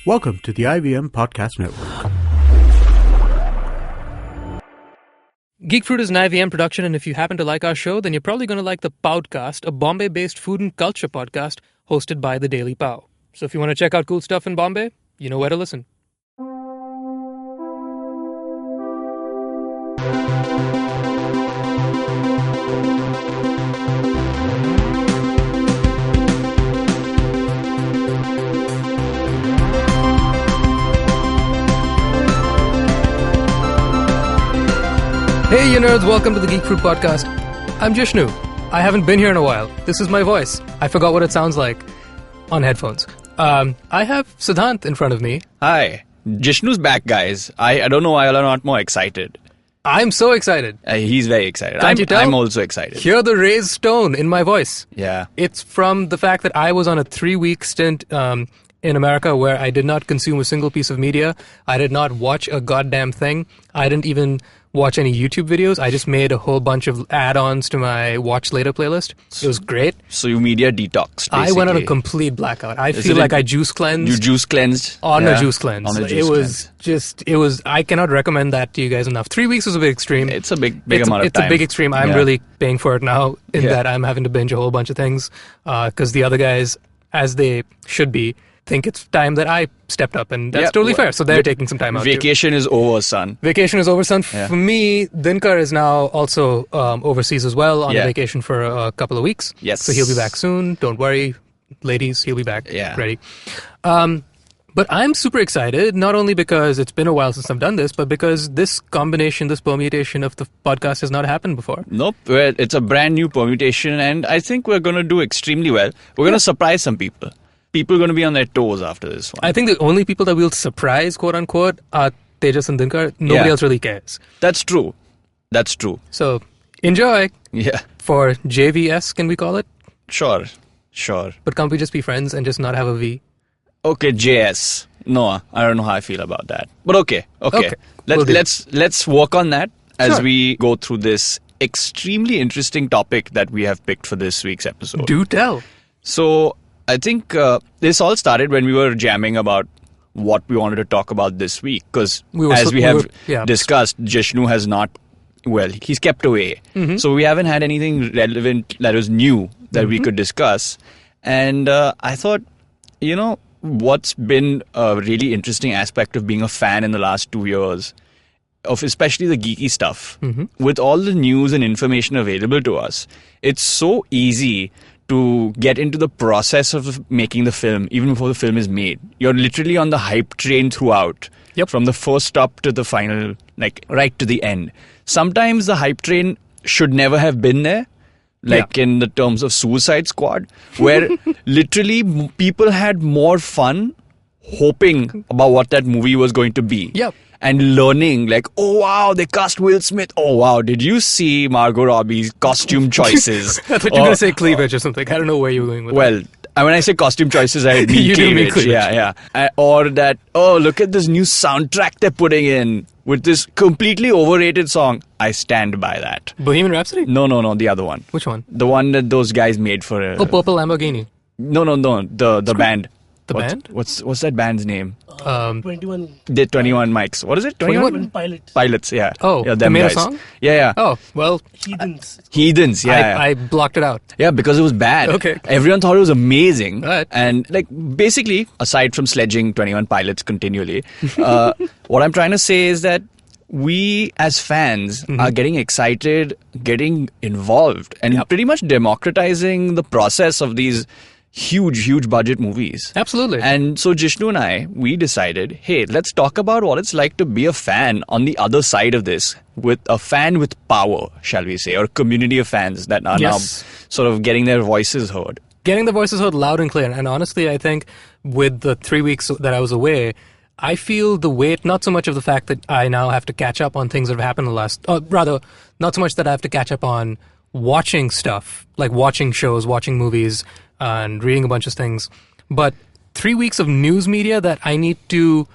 Welcome to the IVM Podcast Network. Geek Fruit is an IVM production, and if you happen to like our show, then you're probably going to like the Poudcast, a Bombay-based food and culture podcast hosted by the Daily Pow. So if you want to check out cool stuff in Bombay, you know where to listen. Hey, you nerds, welcome to the Geek Fruit Podcast. I'm Jishnu. I haven't been here in a while. This is my voice. I forgot what it sounds like on headphones. I have Siddhant in front of me. Hi. Jishnu's back, guys. I don't know why I'm not more excited. I'm so excited. He's very excited. Can't you tell? I'm also excited. Hear the raised tone in my voice. Yeah. It's from the fact that I was on a 3-week stint in America where I did not consume a single piece of media. I did not watch a goddamn thing. I didn't even watch any YouTube videos. I just made a whole bunch of add-ons to my Watch Later playlist. It was great. So you media detoxed, basically. I went on a complete blackout. I feel like I juice cleansed. You juice cleansed? On a juice cleanse. On a juice cleanse. It was, I cannot recommend that to you guys enough. 3 weeks was a bit extreme. It's a big amount of It's time. a big extreme. I'm really paying for it now in that I'm having to binge a whole bunch of things because the other guys, as they should be, think it's time that I stepped up, and that's totally fair. So they're taking some time out. Vacation is over, son. Vacation is over, son. For me, Dinkar is now also overseas as well on a vacation for a couple of weeks. Yes. So he'll be back soon. Don't worry, ladies, he'll be back ready. But I'm super excited, not only because it's been a while since I've done this, but because this combination, this permutation of the podcast has not happened before. Nope. It's a brand new permutation, and I think we're going to do extremely well. We're going to surprise some people. People are going to be on their toes after this one. I think the only people that we'll surprise, quote unquote, are Tejas and Dinkar. Nobody else really cares. That's true. So, enjoy. Yeah. For JVS, can we call it? Sure. But can't we just be friends and just not have a V? Okay, JS. No, I don't know how I feel about that. But okay. Let's work on that as we go through this extremely interesting topic that we have picked for this week's episode. Do tell. So, I think this all started when we were jamming about what we wanted to talk about this week. Because as we have discussed, Jishnu has not, he's kept away. Mm-hmm. So we haven't had anything relevant that was new that we could discuss. And I thought, what's been a really interesting aspect of being a fan in the last 2 years, of especially the geeky stuff, with all the news and information available to us, it's so easy to get into the process of making the film, even before the film is made. You're literally on the hype train throughout, from the first stop to the final, like right to the end. Sometimes the hype train should never have been there, in the terms of Suicide Squad, where literally people had more fun hoping about what that movie was going to be. And learning, oh wow, they cast Will Smith. Oh wow, did you see Margot Robbie's costume choices? I thought you were going to say cleavage or something. I don't know where you were going with that. When I say costume choices, I mean you cleavage. Do mean cleavage. Yeah. Or that, look at this new soundtrack they're putting in with this completely overrated song. I stand by that. Bohemian Rhapsody? No, the other one. Which one? The one that those guys made for... Purple Lamborghini. No, the band. The band? What's that band's name? 21. The 21 mics. What is it? 21 Pilots. Pilots, yeah. Oh, yeah, they made a song? Yeah. Oh, well. Heathens, yeah. I blocked it out. Yeah, because it was bad. Okay. Everyone thought it was amazing. Right. And basically, aside from sledging 21 Pilots continually, what I'm trying to say is that we as fans are getting excited, getting involved, and pretty much democratizing the process of these huge budget movies. Absolutely. And so Jishnu and I, we decided, hey, let's talk about what it's like to be a fan on the other side of this, with a fan with power, shall we say, or a community of fans that are now sort of getting their voices heard. Getting their voices heard loud and clear. And honestly, I think with the 3 weeks that I was away, I feel the weight, not so much of the fact that I now have to catch up on things that have happened in the last, rather, not so much that I have to catch up on watching stuff, like watching shows, watching movies, and reading a bunch of things, but 3 weeks of news media that I need to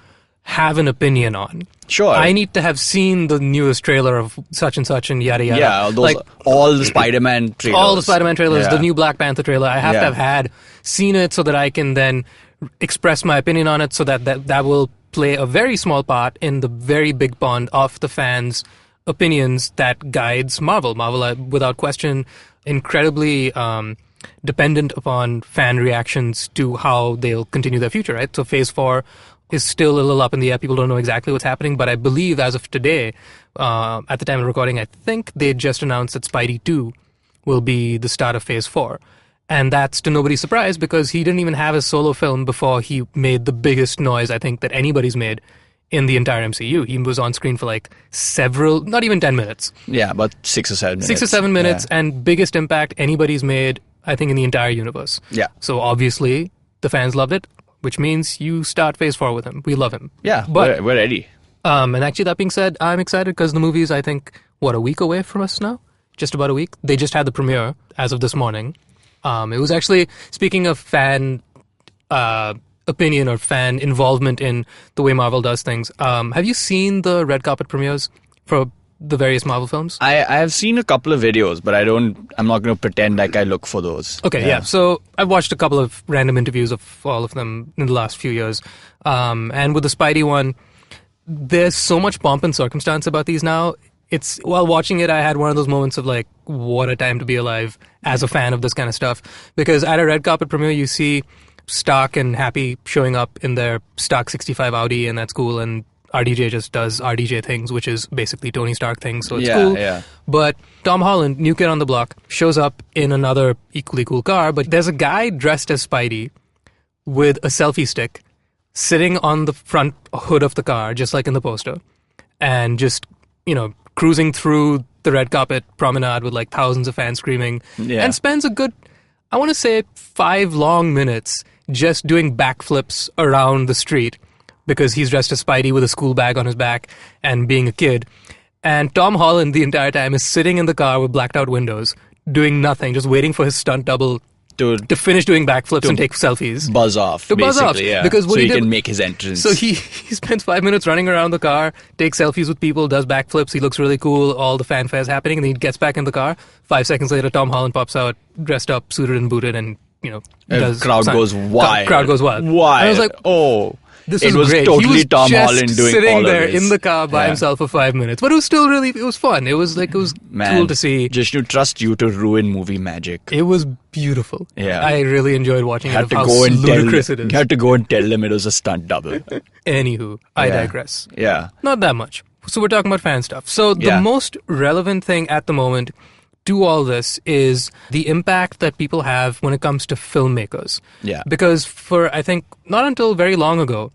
have an opinion on. Sure. I need to have seen the newest trailer of such and such and yada yada. Yeah, all the Spider-Man trailers. All the Spider-Man trailers, Yeah. the new Black Panther trailer. I have to have seen it so that I can then express my opinion on it, so that will play a very small part in the very big pond of the fans' opinions that guides Marvel. Marvel, without question, incredibly dependent upon fan reactions to how they'll continue their future, right? So Phase 4 is still a little up in the air. People don't know exactly what's happening, but I believe as of today, at the time of recording, I think they just announced that Spidey 2 will be the start of Phase 4. And that's to nobody's surprise, because he didn't even have a solo film before he made the biggest noise, I think, that anybody's made in the entire MCU. He was on screen for like not even 10 minutes. Yeah, about 6 or 7 minutes. 6 or 7 minutes, and biggest impact anybody's made, I think, in the entire universe. Yeah. So obviously, the fans loved it, which means you start Phase 4 with him. We love him. Yeah, but we're ready. And actually, that being said, I'm excited because the movie's, I think, a week away from us now? Just about a week. They just had the premiere as of this morning. It was actually, speaking of fan opinion or fan involvement in the way Marvel does things, have you seen the red carpet premieres for the various Marvel films? I have seen a couple of videos, but I'm not going to pretend like I look for those. Okay, yeah. So I've watched a couple of random interviews of all of them in the last few years. And with the Spidey one, there's so much pomp and circumstance about these now. While watching it, I had one of those moments of like, what a time to be alive as a fan of this kind of stuff. Because at a red carpet premiere, you see Stark and Happy showing up in their Stark 65 Audi, and that's cool. And RDJ just does RDJ things, which is basically Tony Stark things, so it's cool. Yeah. But Tom Holland, new kid on the block, shows up in another equally cool car, but there's a guy dressed as Spidey with a selfie stick sitting on the front hood of the car, just like in the poster, and just, cruising through the red carpet promenade with like thousands of fans screaming, and spends a good, I want to say, 5 long minutes just doing backflips around the street because he's dressed as Spidey with a school bag on his back and being a kid. And Tom Holland the entire time is sitting in the car with blacked out windows, doing nothing, just waiting for his stunt double to finish doing backflips and take selfies. Buzz off, yeah. Because what so he can make his entrance. So he spends 5 minutes running around the car, takes selfies with people, does backflips, he looks really cool, all the fanfare's happening, and then he gets back in the car. 5 seconds later, Tom Holland pops out, dressed up, suited and booted, and, does... Crowd goes wild. Crowd goes wild. Wild. And I was like, It was great. totally He was Tom just Holland doing sitting all there of this. in the car by himself for 5 minutes, but it was still it was fun. It was cool to see. Jishnu, trust you to ruin movie magic. It was beautiful. Yeah, I really enjoyed watching it. Had to how go and ludicrous it is. You had to go and tell them it was a stunt double. Anywho, I digress. Yeah, not that much. So we're talking about fan stuff. So the most relevant thing at the moment to all this is the impact that people have when it comes to filmmakers. Yeah. Because for, I think, not until very long ago,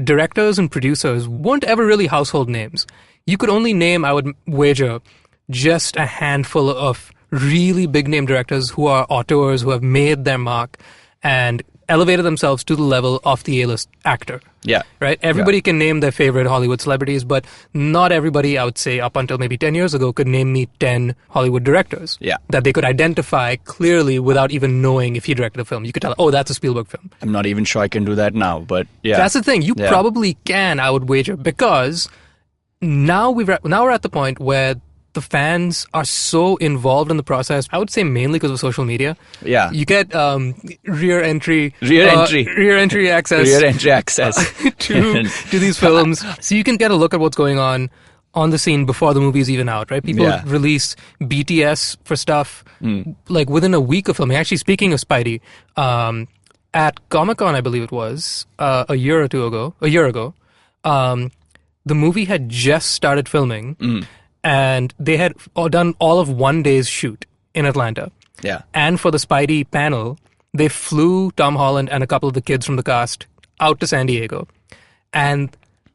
directors and producers weren't ever really household names. You could only name, I would wager, just a handful of really big name directors who are auteurs, who have made their mark and elevated themselves to the level of the A-list actor. Yeah. Right? Everybody can name their favorite Hollywood celebrities, but not everybody, I would say, up until maybe 10 years ago, could name me 10 Hollywood directors. Yeah. That they could identify clearly without even knowing if he directed a film. You could tell, oh, that's a Spielberg film. I'm not even sure I can do that now, but yeah. That's the thing. You probably can, I would wager, because now we're at the point where the fans are so involved in the process. I would say mainly because of social media. Yeah. You get rear entry access. Rear entry access to these films. So you can get a look at what's going on the scene before the movie's even out, right? People release BTS for stuff like within a week of filming. Actually, speaking of Spidey, at Comic-Con, I believe it was, a year ago, the movie had just started filming. And they had done all of one day's shoot in Atlanta. Yeah. And for the Spidey panel, they flew Tom Holland and a couple of the kids from the cast out to San Diego. And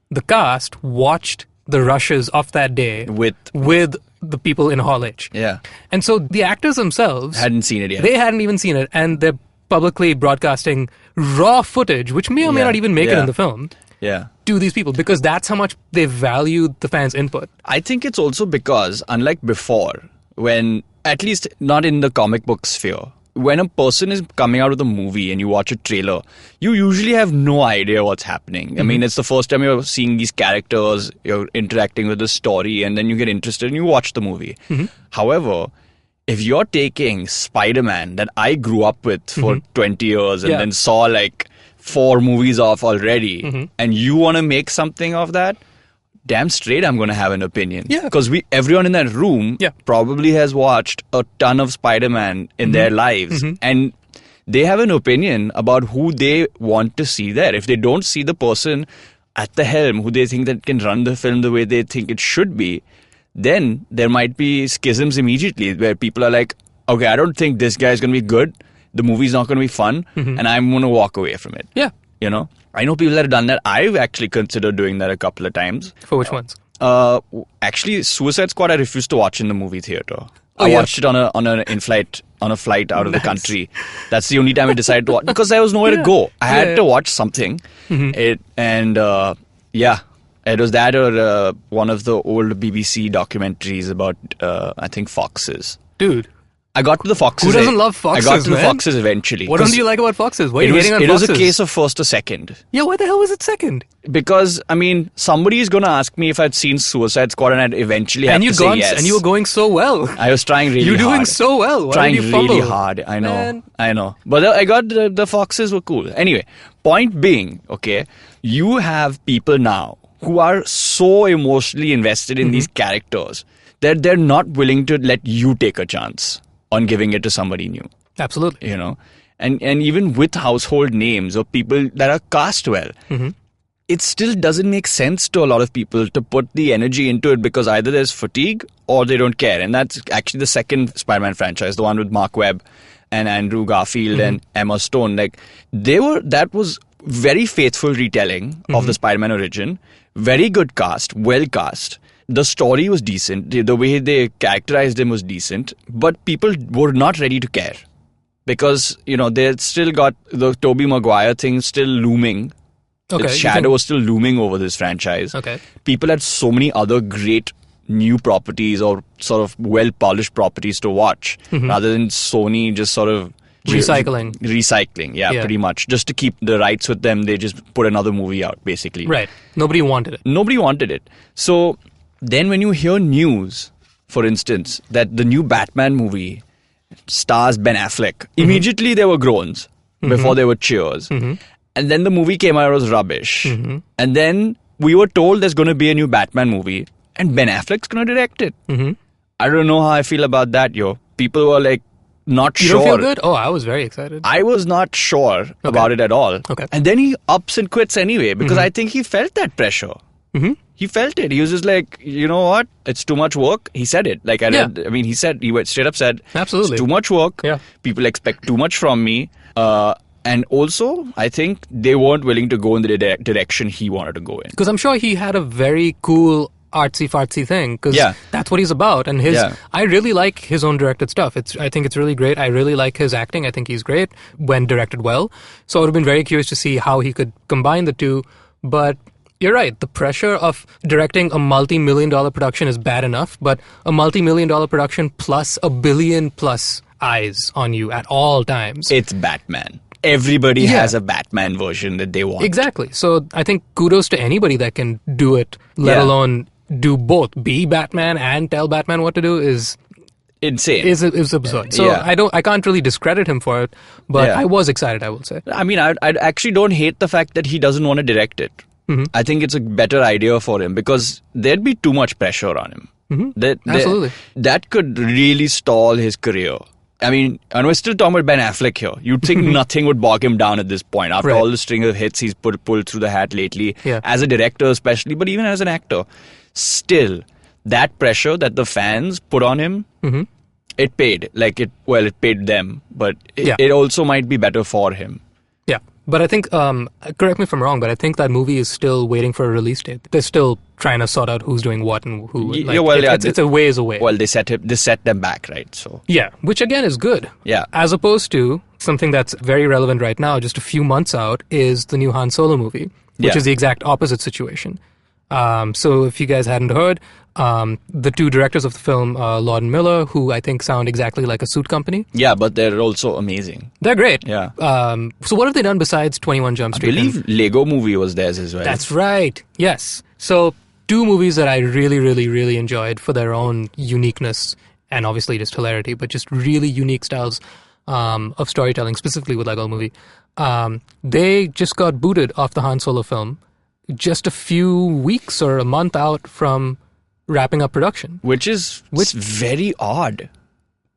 the cast watched the rushes of that day with the people in Hall H. Yeah. And so the actors themselves hadn't seen it yet. They hadn't even seen it. And they're publicly broadcasting raw footage, which may or may not even make it in the film. Yeah. To these people, because that's how much they value the fans' input. I think it's also because, unlike before, when, at least not in the comic book sphere, when a person is coming out with a movie and you watch a trailer, you usually have no idea what's happening. I mean, it's the first time you're seeing these characters, you're interacting with the story, and then you get interested and you watch the movie. However, if you're taking Spider-Man that I grew up with for 20 years and then saw like 4 movies off already, and you want to make something of that, damn straight I'm going to have an opinion. Yeah. Because everyone in that room probably has watched a ton of Spider-Man in their lives. And they have an opinion about who they want to see there. If they don't see the person at the helm who they think that can run the film the way they think it should be, then there might be schisms immediately where people are like, okay, I don't think this guy is going to be good. The movie's not going to be fun. And I'm going to walk away from it. Yeah. You know? I know people that have done that. I've actually considered doing that a couple of times. For which ones? Actually, Suicide Squad I refused to watch in the movie theater. Oh, I watched it on a flight out of the country. That's the only time I decided to watch because there was nowhere to go. I had to watch something. It was that or one of the old BBC documentaries about I think foxes. Dude. I got to the foxes. Who doesn't love foxes? I got to the foxes eventually. What don't you like about foxes? Why are you hating on foxes? It was a case of first or second. Yeah, why the hell was it second? Because, I mean, somebody is going to ask me if I'd seen Suicide Squad and I'd eventually have to say yes. And you were going so well. I was trying really hard. You're doing so well. Why trying did you fumble? really hard. I know. Man. I know. But I got the foxes were cool. Anyway, point being, okay, you have people now who are so emotionally invested in these characters that they're not willing to let you take a chance on giving it to somebody new. Absolutely. You know? And even with household names or people that are cast well, it still doesn't make sense to a lot of people to put the energy into it because either there's fatigue or they don't care. And that's actually the second Spider-Man franchise, the one with Mark Webb and Andrew Garfield and Emma Stone. Like, that was very faithful retelling of the Spider-Man origin. Very good cast, well cast. The story was decent. The way they characterized him was decent. But people were not ready to care. Because, you know, they still got the Tobey Maguire thing still looming. Okay, Its shadow was still looming over this franchise. Okay. People had so many other great new properties or sort of well-polished properties to watch. Rather than Sony just sort of... Recycling, yeah, pretty much. Just to keep the rights with them, they just put another movie out, basically. Right. Nobody wanted it. So... Then when you hear news, for instance, that the new Batman movie stars Ben Affleck, immediately there were groans before there were cheers. And then the movie came out, it was rubbish. And then we were told there's going to be a new Batman movie and Ben Affleck's going to direct it. I don't know how I feel about that, yo. People were like, not sure. You don't feel good? Oh, I was very excited. I was not sure about it at all. Okay. And then he ups and quits anyway because I think he felt that pressure. He felt it. He was just like, you know what? It's too much work. He said it. Like, he straight up said, absolutely, it's too much work. Yeah. People expect too much from me. And also, I think they weren't willing to go in the direction he wanted to go in. Because I'm sure he had a very cool artsy-fartsy thing. Because that's what he's about. And I really like his own directed stuff. I think it's really great. I really like his acting. I think he's great when directed well. So I would have been very curious to see how he could combine the two. But... You're right. The pressure of directing a multi-million-dollar production is bad enough, but a multi-million-dollar production plus $1 billion+ eyes on you at all times. It's Batman. Everybody has a Batman version that they want. Exactly. So I think kudos to anybody that can do it, let alone do both. Be Batman and tell Batman what to do is... insane. Is absurd. So I can't really discredit him for it, but I was excited, I will say. I mean, I actually don't hate the fact that he doesn't want to direct it. I think it's a better idea for him because there'd be too much pressure on him. Absolutely. That could really stall his career. I mean, and we're still talking about Ben Affleck here. You'd think nothing would bog him down at this point after all the string of hits he's pulled through the hat lately, as a director especially, but even as an actor. Still, that pressure that the fans put on him, it paid. It paid them, but it also might be better for him. Yeah. But I think, correct me if I'm wrong, but I think that movie is still waiting for a release date. They're still trying to sort out who's doing what and who. It's a ways away. Well, they set them back, right? So yeah, which again is good. Yeah. As opposed to something that's very relevant right now, just a few months out, is the new Han Solo movie, which is the exact opposite situation. So if you guys hadn't heard, the two directors of the film, Lord and Miller, who I think sound exactly like a suit company. Yeah, but they're also amazing. They're great. Yeah. So what have they done besides 21 Jump Street? I believe Lego Movie was theirs as well. That's right. Yes. So two movies that I really, really, really enjoyed for their own uniqueness and obviously just hilarity, but just really unique styles of storytelling, specifically with Lego Movie. They just got booted off the Han Solo film just a few weeks or a month out from wrapping up production. Which is very odd.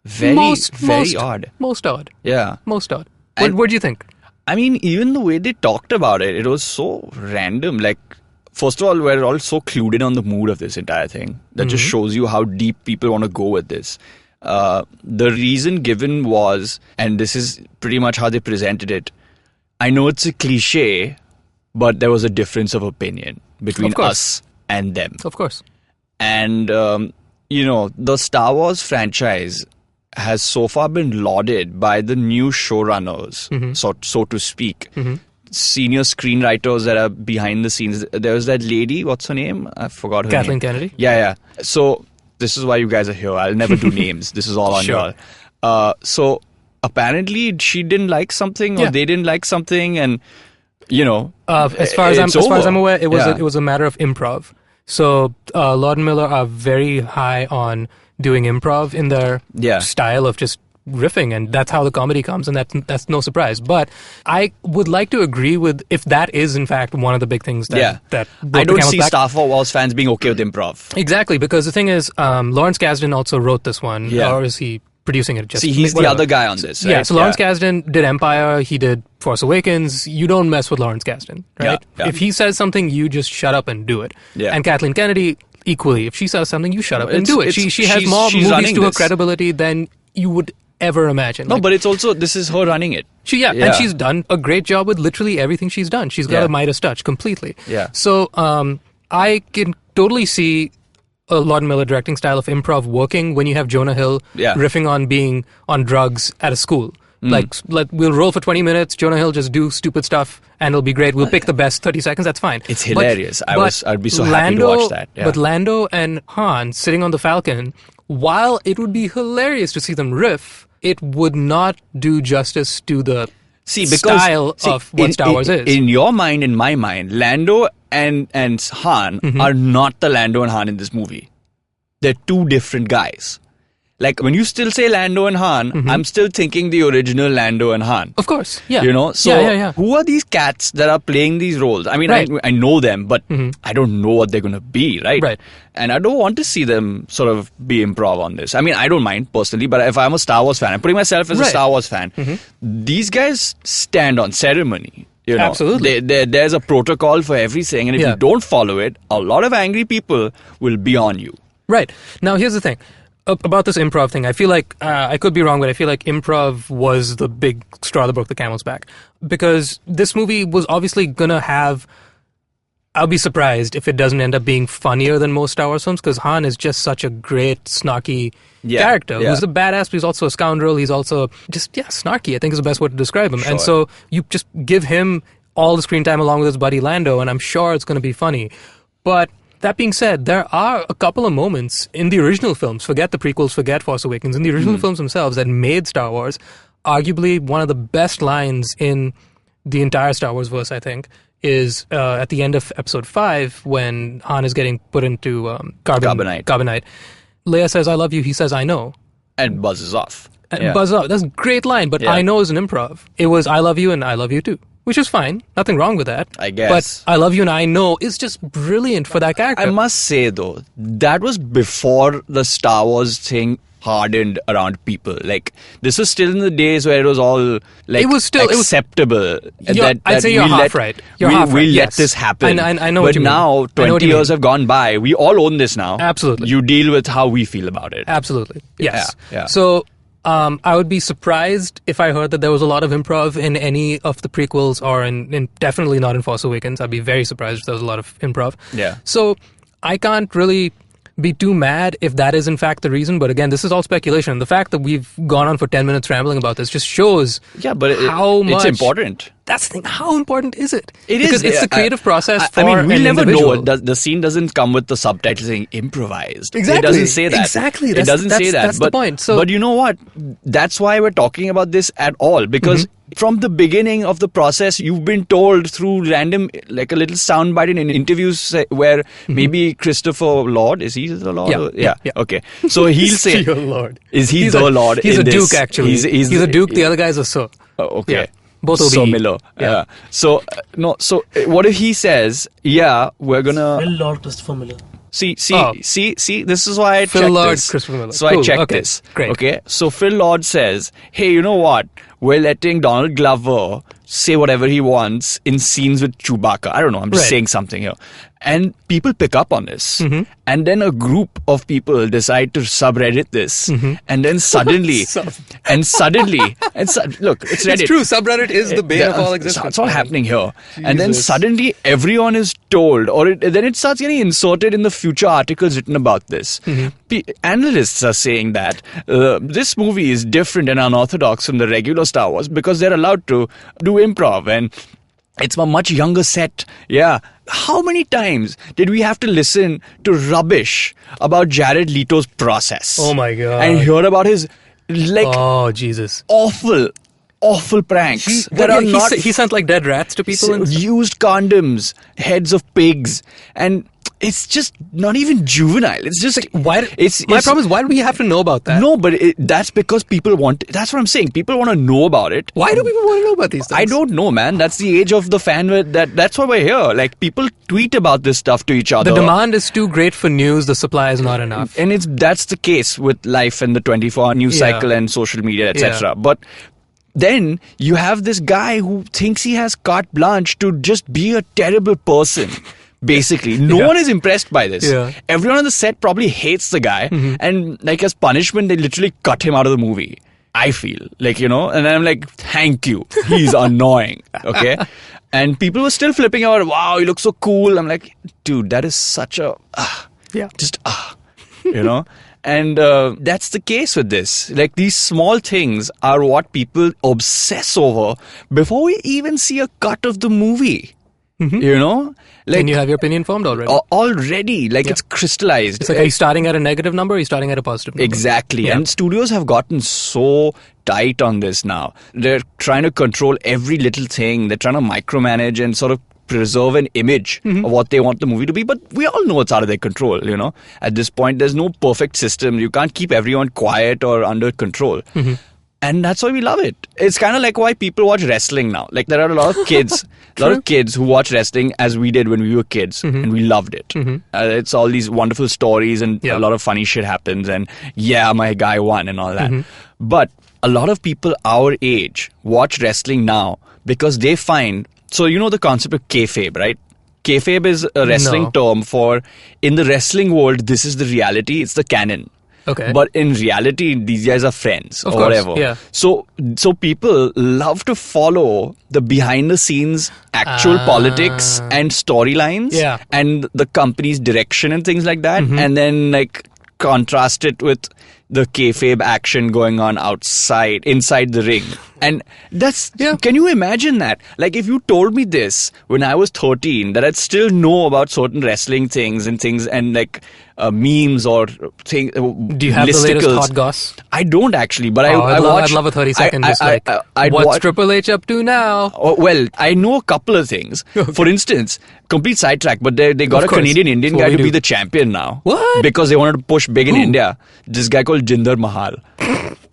Very odd. Most odd. Yeah. Most odd. What do you think? I mean, even the way they talked about it, it was so random. Like, first of all, we're all so clued in on the mood of this entire thing. That just shows you how deep people want to go with this. The reason given was, and this is pretty much how they presented it, I know it's a cliche, but there was a difference of opinion between us and them. Of course. And, the Star Wars franchise has so far been lauded by the new showrunners, so to speak. Senior screenwriters that are behind the scenes. There was that lady, what's her name? I forgot her name. Kathleen Kennedy? Yeah. So, this is why you guys are here. I'll never do names. This is all on y'all. So, apparently she didn't like something or they didn't like something and, as far as I'm aware, it was a matter of improv. So Lord and Miller are very high on doing improv in their style of just riffing, and that's how the comedy comes, and that's no surprise. But I would like to agree with if that is in fact one of the big things that I don't see Star Wars fans being okay with improv. Exactly, because the thing is, Lawrence Kasdan also wrote this one, or is he producing it? See, he's the other guy on this, right? Yeah, so Lawrence Kasdan did Empire, he did Force Awakens. You don't mess with Lawrence Kasdan, right? Yeah. If he says something, you just shut up and do it. Yeah. And Kathleen Kennedy, equally, if she says something, you shut up and do it. She has more movies to her credibility than you would ever imagine. No, but it's also, this is her running it. And she's done a great job with literally everything she's done. She's got a Midas touch completely. Yeah. So I can totally see a Lord and Miller directing style of improv working when you have Jonah Hill riffing on being on drugs at a school. Like, we'll roll for 20 minutes, Jonah Hill just do stupid stuff, and it'll be great. We'll pick the best 30 seconds, that's fine. It's hilarious. I'd be so happy to watch that. Yeah. But Lando and Han sitting on the Falcon, while it would be hilarious to see them riff, it would not do justice to the style of what Star Wars is. In your mind, in my mind, Lando and Han are not the Lando and Han in this movie. They're two different guys. Like, when you still say Lando and Han, I'm still thinking the original Lando and Han. Of course, yeah. So who are these cats that are playing these roles? I mean, I know them, but I don't know what they're going to be, right? Right. And I don't want to see them sort of be improv on this. I mean, I don't mind personally, but if I'm a Star Wars fan, I'm putting myself as a Star Wars fan. These guys stand on ceremony. Absolutely. There's a protocol for everything, and if you don't follow it, a lot of angry people will be on you. Right. Now, here's the thing. About this improv thing, I feel like, I could be wrong, but I feel like improv was the big straw that broke the camel's back. Because this movie was obviously gonna have, I'll be surprised if it doesn't end up being funnier than most Star Wars films, because Han is just such a great, snarky character. Who's a badass, but he's also a scoundrel. He's also just, snarky, I think is the best way to describe him. Sure. And so you just give him all the screen time along with his buddy Lando, and I'm sure it's gonna be funny. But that being said, there are a couple of moments in the original films, forget the prequels, forget Force Awakens, in the original films themselves that made Star Wars arguably one of the best lines in the entire Star Wars verse, I think, is at the end of Episode 5 when Han is getting put into carbonite. Leia says, "I love you." He says, "I know." And buzzes off. Buzzes off. That's a great line, but I know is an improv. It was, "I love you" and "I love you too." Which is fine. Nothing wrong with that. I guess. But "I love you" and "I know" is just brilliant for that character. I must say, though, that was before the Star Wars thing hardened around people. Like, this was still in the days where it was all, like, acceptable. I'd say you're half right. We'll let this happen. I know what you mean. But now, 20 years have gone by. We all own this now. Absolutely. You deal with how we feel about it. Absolutely. Yes. Yeah. So, I would be surprised if I heard that there was a lot of improv in any of the prequels or in definitely not in Force Awakens. I'd be very surprised if there was a lot of improv. Yeah. So I can't really be too mad if that is in fact the reason. But again, this is all speculation. The fact that we've gone on for 10 minutes rambling about this just shows how much... It's important. that's the thing. How important is it? Because it's the creative process for we'll never individual. know. The scene doesn't come with the subtitles saying improvised. Exactly. It doesn't say that. Exactly. It doesn't say that. That's the point. But you know what? That's why we're talking about this at all. Because from the beginning of the process, you've been told through random, like a little soundbite in interviews where maybe Christopher Lord, is he the Lord? Yeah. Okay. So he'll say, Your Lord. Is he the Lord? He's in a this? Duke, actually. He's a Duke. The other guy's a Sir. Okay. Yeah. Both so OBE. Miller. Yeah. So what if he says, we're gonna Phil Lord Christopher Miller. See, this is why I Phil checked Lord, this. Christopher Miller. So Cool. I checked Okay. this. Great. Okay. So Phil Lord says, hey, you know what? We're letting Donald Glover say whatever he wants in scenes with Chewbacca. I don't know. I'm just saying something here. And people pick up on this. And then a group of people decide to subreddit this. And then suddenly, look, it's Reddit. It's true. Subreddit is the bane of all existence. That's all happening here. And then suddenly everyone is told, then it starts getting inserted in the future articles written about this. Analysts are saying that this movie is different and unorthodox from the regular Star Wars because they're allowed to do improv and it's a much younger set. Yeah. How many times did we have to listen to rubbish about Jared Leto's process? Oh my God. And hear about his oh Jesus, awful pranks he sent like dead rats to people and used condoms, heads of pigs, and it's just not even juvenile. It's just why? My problem is, why do we have to know about that? No, but that's because people want. That's what I'm saying. People want to know about it. Why do people want to know about these things? I don't know, man. That's the age of the fan. That's why we're here. Like, people tweet about this stuff to each other. The demand is too great for news. The supply is not enough. And that's the case with life and the 24-hour news cycle and social media, etc. Yeah. But then you have this guy who thinks he has carte blanche to just be a terrible person. Basically, no one is impressed by this. Yeah. Everyone on the set probably hates the guy, and like as punishment, they literally cut him out of the movie. I feel like, and I'm like, thank you. He's annoying. Okay, and people were still flipping out. Wow, he looks so cool. I'm like, dude, that is such a And that's the case with this. Like, these small things are what people obsess over before we even see a cut of the movie. Like, and you have your opinion formed already. It's crystallized. It's like, are you starting at a negative number or are you starting at a positive number? Exactly. And studios have gotten so tight on this now. They're trying to control every little thing. They're trying to micromanage and sort of preserve an image of what they want the movie to be. But we all know it's out of their control, At this point, there's no perfect system. You can't keep everyone quiet or under control. And that's why we love it. It's kind of like why people watch wrestling now. Like, there are a lot of kids, who watch wrestling as we did when we were kids, and we loved it. It's all these wonderful stories, and a lot of funny shit happens, and my guy won and all that. But a lot of people our age watch wrestling now because they find, so the concept of kayfabe, right? Kayfabe is a wrestling term for, in the wrestling world, this is the reality, it's the canon. Okay. But in reality, these guys are friends of or course, whatever. Yeah. So people love to follow the behind the scenes actual politics and storylines and the company's direction and things like that. And then like contrast it with the kayfabe action going on inside the ring. And that's, can you imagine that? Like, if you told me this when I was 13, that I'd still know about certain wrestling things and like memes or things. Do you have the latest hot goss? I don't actually, but I'd love a 30-second what's Triple H up to now? Well, I know a couple of things. For instance, complete sidetrack, but they got a Canadian-Indian guy to be the champion now. What? Because they wanted to push big in India. This guy called Jinder Mahal.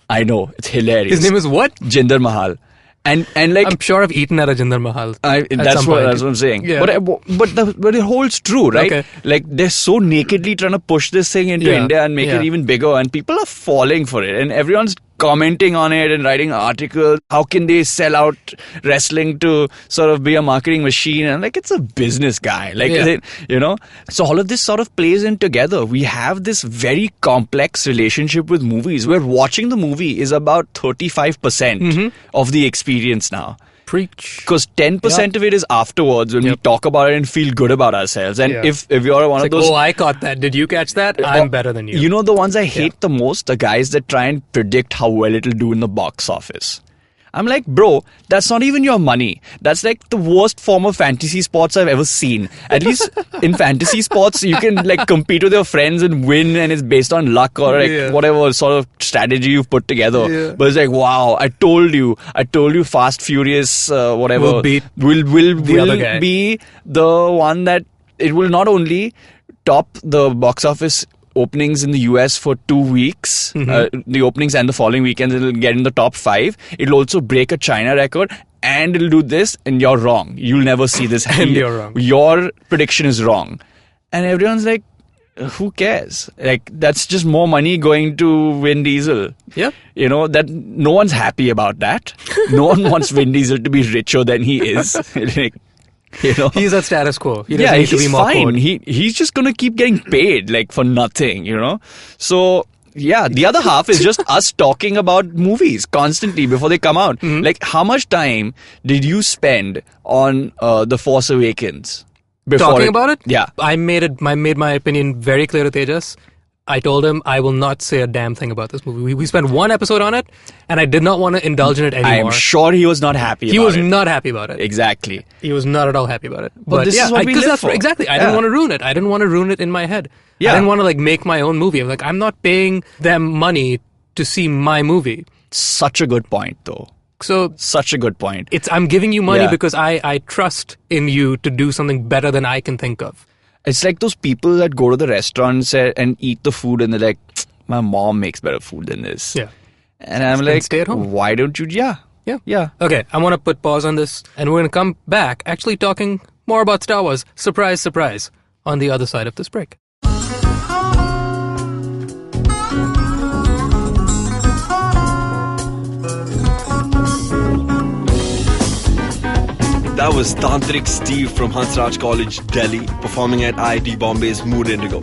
I know, it's hilarious. His name is what? Jinder Mahal. And like, I'm sure I've eaten at a Jinder Mahal. That's what I'm saying. Yeah. But it holds true, right? Okay. Like, they're so nakedly trying to push this thing into India and make it even bigger, and people are falling for it, and everyone's commenting on it and writing articles. How can they sell out wrestling to sort of be a marketing machine? And like, it's a business guy. Like, So all of this sort of plays in together. We have this very complex relationship with movies where watching the movie is about 35% of the experience now. Preach. Because 10% of it is afterwards when we talk about it and feel good about ourselves. And if you're one of those... Oh, I caught that. Did you catch that? I'm better than you. You know the ones I hate the most? The guys that try and predict how well it'll do in the box office. I'm like, bro, that's not even your money. That's like the worst form of fantasy sports I've ever seen. At least in fantasy sports, you can like compete with your friends and win, and it's based on luck or like whatever sort of strategy you've put together. Yeah. But it's like, wow, I told you, Fast Furious, whatever, will be the one that it will not only top the box office openings in the US for 2 weeks, the openings and the following weekends it'll get in the top 5. It'll also break a China record, and it'll do this, and you're wrong. You'll never see this. And you're wrong. Your prediction is wrong. And everyone's like, who cares? Like, that's just more money going to Vin Diesel. Yeah. You know, that no one's happy about that. No one wants Vin Diesel to be richer than he is. Like, you know, he's at status quo. He doesn't need to be more fine. He's just gonna keep getting paid like for nothing, you know. So yeah, the other half is just us talking about movies constantly before they come out. Like, how much time did you spend on The Force Awakens? Talking about it? Yeah, I made my opinion very clear to Tejas. I told him I will not say a damn thing about this movie. We spent 1 episode on it, and I did not want to indulge in it anymore. I'm sure he was not happy about it. He was not happy about it. Exactly. He was not at all happy about it. But this is what we live for. Exactly. I didn't want to ruin it. I didn't want to ruin it in my head. Yeah. I didn't want to like make my own movie. I'm like, I'm not paying them money to see my movie. Such a good point, though. So such a good point. I'm giving you money because I trust in you to do something better than I can think of. It's like those people that go to the restaurants and eat the food, and they're like, my mom makes better food than this. Yeah. And I'm like, stay at home. Why don't you? Yeah. Okay, I want to put pause on this, and we're going to come back actually talking more about Star Wars. Surprise, surprise, on the other side of this break. That was Tantrik Steve from Hansraj College, Delhi, performing at IIT Bombay's Mood Indigo.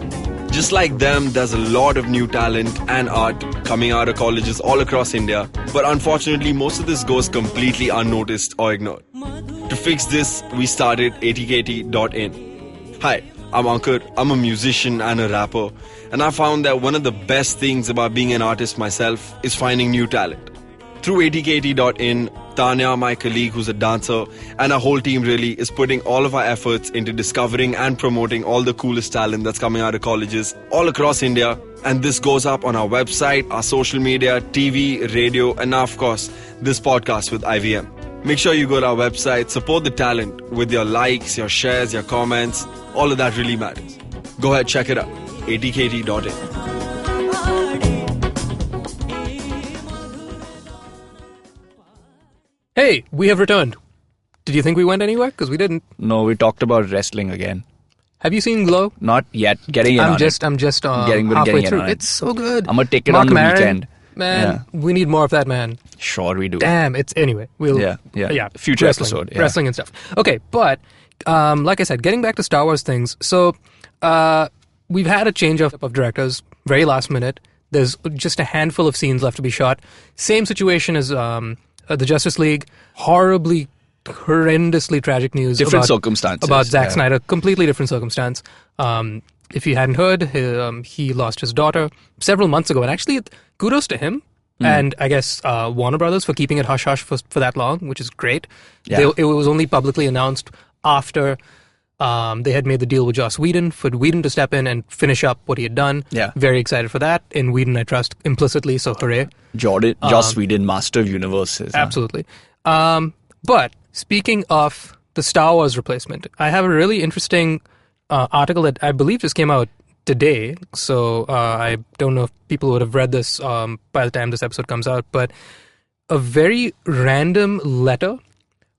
Just like them, there's a lot of new talent and art coming out of colleges all across India, but unfortunately most of this goes completely unnoticed or ignored. To fix this, we started atkt.in. Hi, I'm Ankur, I'm a musician and a rapper, and I found that one of the best things about being an artist myself is finding new talent. Through atkt.in, Tanya, my colleague who's a dancer, and our whole team really is putting all of our efforts into discovering and promoting all the coolest talent that's coming out of colleges all across India. And this goes up on our website, our social media, TV, radio, and now, of course, this podcast with IVM. Make sure you go to our website, support the talent with your likes, your shares, your comments. All of that really matters. Go ahead, check it out. atkt.in. Hey, we have returned. Did you think we went anywhere? Because we didn't. No, we talked about wrestling again. Have you seen Glow? Not yet. Getting in on it. I'm just halfway through. It's so good. I'm going to take it on the weekend. Man, we need more of that, man. Sure we do. Damn, anyway. Yeah. Future wrestling, episode. Yeah. Wrestling and stuff. Okay, but like I said, getting back to Star Wars things. So we've had a change of directors, very last minute. There's just a handful of scenes left to be shot. Same situation as the Justice League, horrendously tragic news. Different circumstances. About Zack Snyder, completely different circumstance. If you hadn't heard, he lost his daughter several months ago. And actually, kudos to him. And I guess Warner Brothers for keeping it hush-hush for that long, which is great. Yeah. It was only publicly announced after they had made the deal with Joss Whedon for Whedon to step in and finish up what he had done. Yeah. Very excited for that. In Whedon, I trust implicitly, so hooray. Joss Whedon, master of universes. Absolutely. But speaking of the Star Wars replacement, I have a really interesting article that I believe just came out today. So I don't know if people would have read this by the time this episode comes out, but a very random letter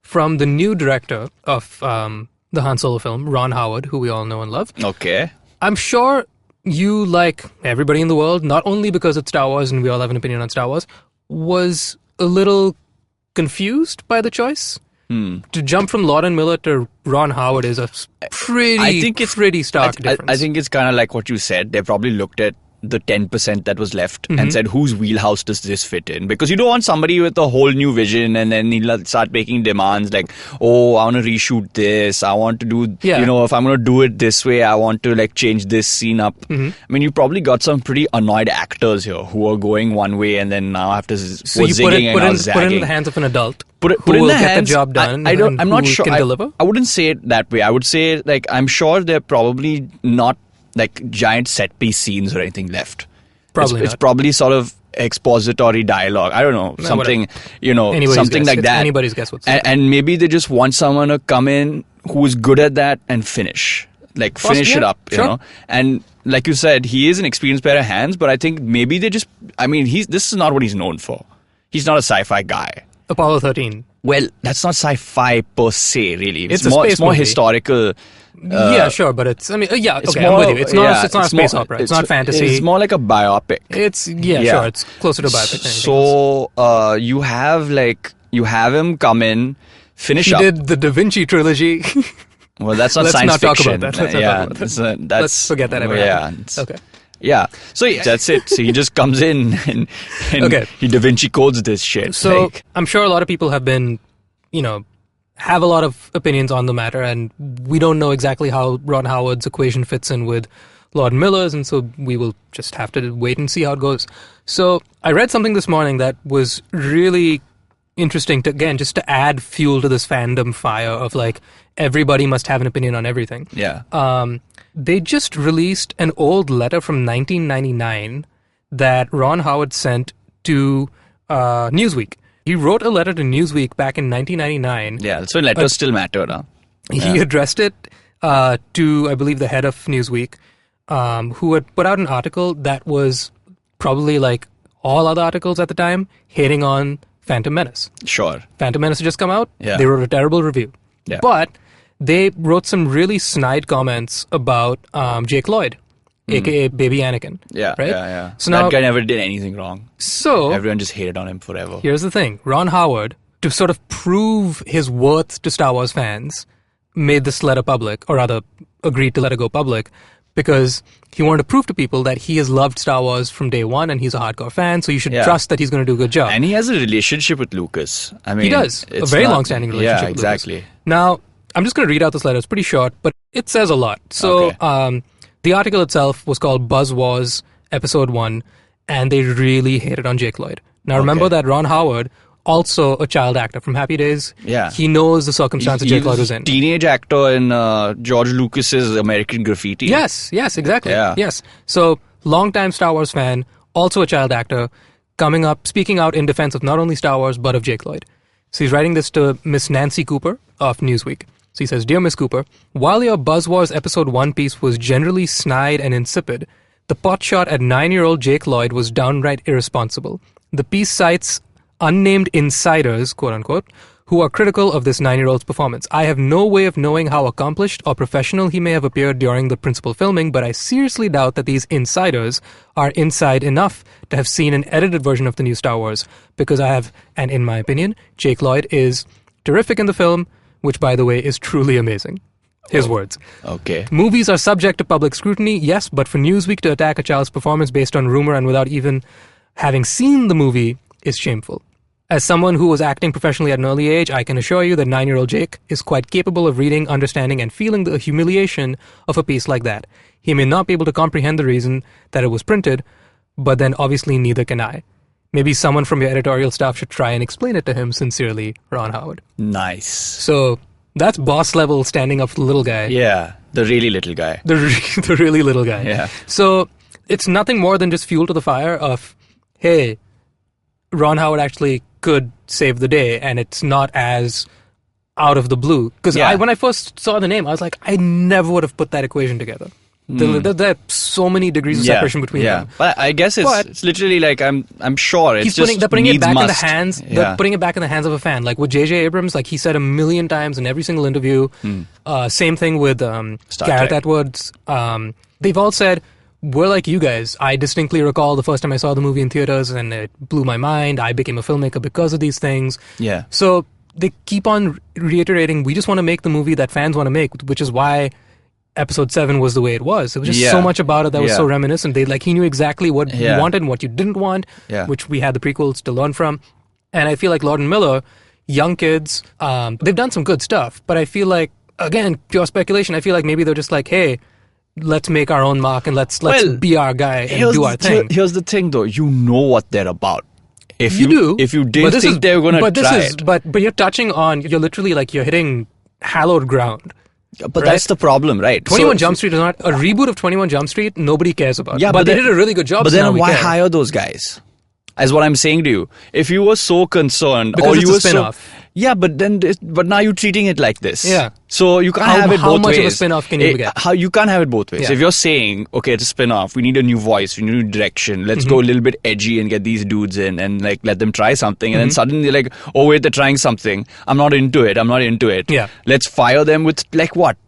from the new director of the Han Solo film, Ron Howard, who we all know and love. Okay. I'm sure you, like everybody in the world, not only because it's Star Wars and we all have an opinion on Star Wars, was a little confused by the choice. To jump from Lord and Miller to Ron Howard is a pretty stark difference. I think it's kind of like what you said. They probably looked at the 10% that was left and said, whose wheelhouse does this fit in? Because you don't want somebody with a whole new vision and then he'll start making demands like, oh, I want to reshoot this. I want to do, if I'm going to do it this way, I want to like change this scene up. I mean, you probably got some pretty annoyed actors here who are going one way and then now have to so you put it in the hands of an adult. Put it in the hands, get the job done. I'm not sure. Can deliver? I wouldn't say it that way. I would say like I'm sure they're probably not like giant set piece scenes or anything left. Probably it's probably sort of expository dialogue. I don't know, something something like that. Anybody's guess what's and maybe they just want someone to come in who's good at that and finish it up, you know. And like you said, he is an experienced pair of hands, but I think maybe they just. I mean, this is not what he's known for. He's not a sci-fi guy. Apollo 13. Well, that's not sci-fi per se, really. It's more historical. Yeah, sure, but it's. I mean, I'm with you. It's not a space opera. It's not fantasy. It's more like a biopic. Sure. It's closer to a biopic. So you have him come in, finish up. He did the Da Vinci trilogy. Well, that's not science fiction. Let's not talk about that. Let's forget that ever happened. Okay. Yeah. So that's it. So he just comes in and he Da Vinci codes this shit. So I'm sure a lot of people have been, have a lot of opinions on the matter, and we don't know exactly how Ron Howard's equation fits in with Lord Miller's, and so we will just have to wait and see how it goes. So I read something this morning that was really interesting just to add fuel to this fandom fire of like everybody must have an opinion on everything. Yeah. They just released an old letter from 1999 that Ron Howard sent to Newsweek. He wrote a letter to Newsweek back in 1999. Yeah, so letters still matter, huh? He addressed it to, I believe, the head of Newsweek, who had put out an article that was probably like all other articles at the time, hating on Phantom Menace. Sure. Phantom Menace had just come out. Yeah. They wrote a terrible review. Yeah. But they wrote some really snide comments about Jake Lloyd, a.k.a. Baby Anakin. Yeah, right? yeah. So that now, guy never did anything wrong. So everyone just hated on him forever. Here's the thing. Ron Howard, to sort of prove his worth to Star Wars fans, made this letter public, or rather agreed to let it go public, because he wanted to prove to people that he has loved Star Wars from day one and he's a hardcore fan, so you should trust that he's going to do a good job. And he has a relationship with Lucas. I mean, he does. A very long-standing relationship with exactly. Lucas. Now, I'm just going to read out this letter. It's pretty short, but it says a lot. So, the article itself was called Buzz Wars Episode 1, and they really hated on Jake Lloyd. Now, remember that Ron Howard, also a child actor from Happy Days, he knows the circumstances Jake Lloyd was in. Teenage actor in George Lucas's American Graffiti. Yes, exactly. Yeah. Yes. So, longtime Star Wars fan, also a child actor, speaking out in defense of not only Star Wars, but of Jake Lloyd. So he's writing this to Miss Nancy Cooper of Newsweek. So he says, Dear Miss Cooper, while your Buzz Wars Episode 1 piece was generally snide and insipid, the pot shot at 9-year-old Jake Lloyd was downright irresponsible. The piece cites unnamed insiders, quote-unquote, who are critical of this 9-year-old's performance. I have no way of knowing how accomplished or professional he may have appeared during the principal filming, but I seriously doubt that these insiders are inside enough to have seen an edited version of the new Star Wars, because and in my opinion, Jake Lloyd is terrific in the film, which, by the way, is truly amazing. His words. Okay. Movies are subject to public scrutiny, yes, but for Newsweek to attack a child's performance based on rumor and without even having seen the movie is shameful. As someone who was acting professionally at an early age, I can assure you that 9-year-old Jake is quite capable of reading, understanding, and feeling the humiliation of a piece like that. He may not be able to comprehend the reason that it was printed, but then obviously neither can I. Maybe someone from your editorial staff should try and explain it to him. Sincerely, Ron Howard. Nice. So that's boss level standing up for the little guy. Yeah, the really little guy. The really little guy. Yeah. So it's nothing more than just fuel to the fire of, hey, Ron Howard actually could save the day, and it's not as out of the blue. Because when I first saw the name, I was like, I never would have put that equation together. There are so many degrees of separation between them. But I guess it's literally like I'm sure it's they're putting it back in the hands. Yeah. They're putting it back in the hands of a fan. Like with J.J. Abrams, like he said a million times in every single interview. Same thing with Gareth Edwards. They've all said, we're like you guys. I distinctly recall the first time I saw the movie in theaters, and it blew my mind. I became a filmmaker because of these things. Yeah. So they keep on reiterating, we just want to make the movie that fans want to make, which is why Episode 7 was the way it was. It was just so much about it that was so reminiscent. He knew exactly what you wanted and what you didn't want, which we had the prequels to learn from. And I feel like Lord and Miller, young kids, they've done some good stuff. But I feel like, again, pure speculation, I feel like maybe they're just like, hey, let's make our own mark and let's be our guy and do our thing. Here's the thing, though. You know what they're about. If you didn't think they were going to try it. But you're touching on, you're literally you're hitting hallowed ground. But that's the problem, right? 21 Jump Street is not a reboot of 21 Jump Street. Nobody cares about. Yeah, but they did a really good job. But then why hire those guys? As what I'm saying to you, if you were so concerned, because or you it's were a spin-off. But now you're treating it like this. Yeah. So you can't have it both ways. How much of a spin-off can you get? You can't have it both ways. Yeah. If you're saying, okay, it's a spin-off, we need a new voice, we need a new direction, let's go a little bit edgy and get these dudes in and let them try something, and then suddenly they're like, oh wait, they're trying something. I'm not into it. Yeah. Let's fire them with what?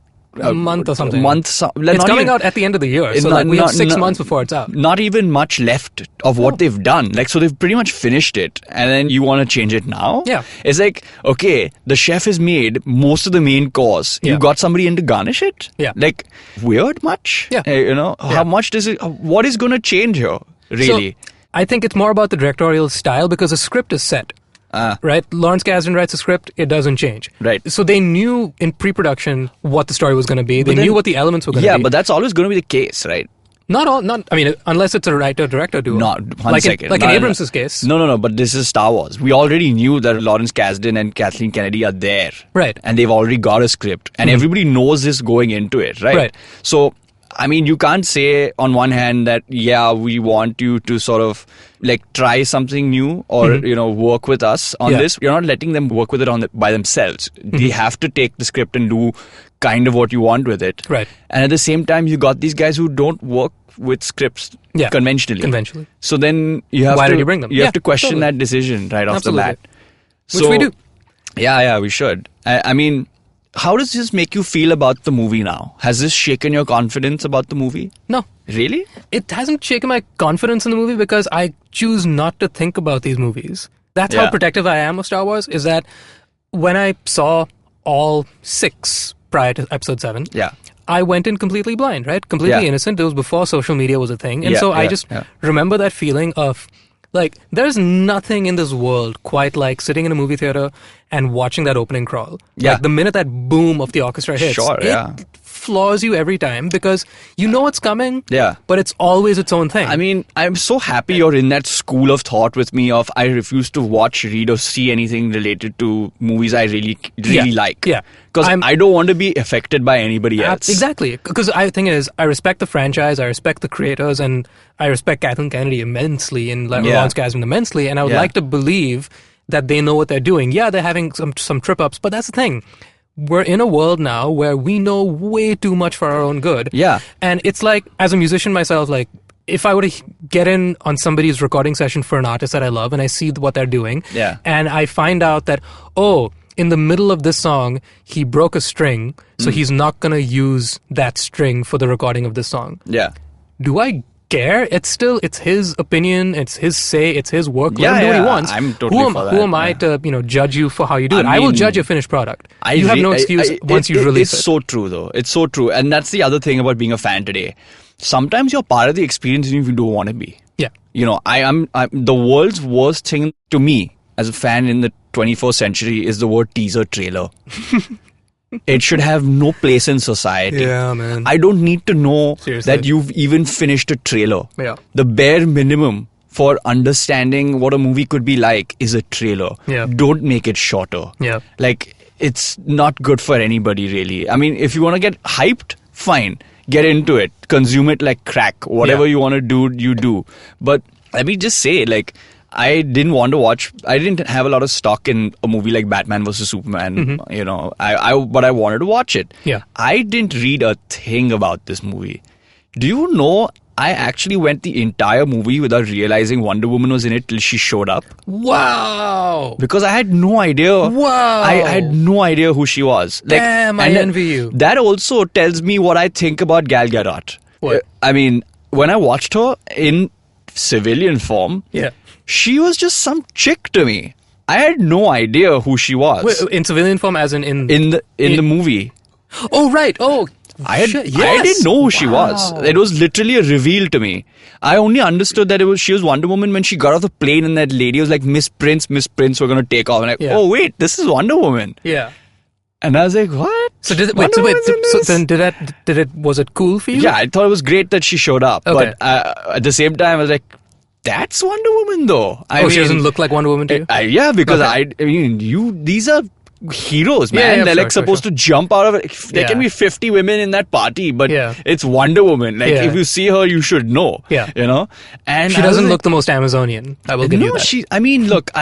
A month or something. It's coming out at the end of the year, so we have 6 months before it's out. Not even much left of what they've done. So they've pretty much finished it, and then you want to change it now? Yeah. It's like, okay, the chef has made most of the main course. You got somebody in to garnish it? Yeah. Weird much? Yeah. How much does it... What is going to change here, really? So, I think it's more about the directorial style because the script is set. Right? Lawrence Kasdan writes a script, it doesn't change. Right. So they knew in pre-production what the story was going to be. They knew what the elements were going to be. Yeah, but that's always going to be the case, right? Unless it's a writer-director duo. One second. In Abrams' case. No, but this is Star Wars. We already knew that Lawrence Kasdan and Kathleen Kennedy are there. Right. And they've already got a script. And everybody knows this going into it, right? Right. So, you can't say on one hand that, we want you to sort of try something new or, work with us on this. You're not letting them work with it by themselves. They have to take the script and do kind of what you want with it. Right. And at the same time, you got these guys who don't work with scripts conventionally. So then you have Why did you bring them? You have to question that decision right off the bat. Which we do. Yeah, we should. How does this make you feel about the movie now? Has this shaken your confidence about the movie? No. Really? It hasn't shaken my confidence in the movie because I choose not to think about these movies. That's how protective I am of Star Wars, is that when I saw all 6 prior to Episode 7, I went in completely blind, right? Completely innocent. It was before social media was a thing. And I just remember that feeling of... there's nothing in this world quite like sitting in a movie theater and watching that opening crawl. Yeah. The minute that boom of the orchestra hits, it floors you every time because you know it's coming, but it's always its own thing. I'm so happy you're in that school of thought with me of I refuse to watch, read, or see anything related to movies I really like. Yeah. Because I don't want to be affected by anybody else. Exactly. Because I think it is, I respect the franchise, I respect the creators, and I respect Kathleen Kennedy immensely and Lawrence Kasdan immensely, and I would like to believe that they know what they're doing. Yeah, they're having some trip-ups, but that's the thing. We're in a world now where we know way too much for our own good. Yeah. And it's like, as a musician myself, if I were to get in on somebody's recording session for an artist that I love and I see what they're doing, and I find out that, in the middle of this song, he broke a string, so he's not going to use that string for the recording of this song. Yeah. Do I care? It's his opinion, it's his say, it's his work. Let him do what he wants. I'm totally for that. Who am I to, judge you for how you do it? I will judge your finished product. You have no excuse once you release it. It's so true, though. It's so true. And that's the other thing about being a fan today. Sometimes you're part of the experience even if you don't want to be. Yeah. I'm the world's worst thing to me as a fan in the 21st century is the word teaser trailer. It should have no place in society. Yeah, man. I don't need to know that you've even finished a trailer. Yeah. The bare minimum for understanding what a movie could be like is a trailer. Yeah. Don't make it shorter. Yeah. It's not good for anybody, really. If you want to get hyped, fine. Get into it. Consume it like crack. Whatever you want to do, you do. But let me just say, I didn't want to watch. I didn't have a lot of stock in a movie like Batman vs Superman. But I wanted to watch it. Yeah. I didn't read a thing about this movie. Do you know? I actually went the entire movie without realizing Wonder Woman was in it till she showed up. Wow! Because I had no idea. Wow! I had no idea who she was. Damn, I envy you. That also tells me what I think about Gal Gadot. What? When I watched her in civilian form, she was just some chick to me. I had no idea who she was. Wait, in civilian form, as in the movie. Oh, right. Oh, I didn't know who she was. It was literally a reveal to me. I only understood that she was Wonder Woman when she got off the plane and that lady was like, Miss Prince, we're going to take off. And I'm like, oh wait, this is Wonder Woman. Yeah. And I was like, what? So was it cool for you? Yeah, I thought it was great that she showed up. Okay. But at the same time, I was like, that's Wonder Woman though. She doesn't look like Wonder Woman to you? Yeah, because these are heroes, man. They're supposed to jump out of it. There can be 50 women in that party, but it's Wonder Woman. If you see her, you should know. Yeah. And she doesn't look the most Amazonian. I will give you that. Look,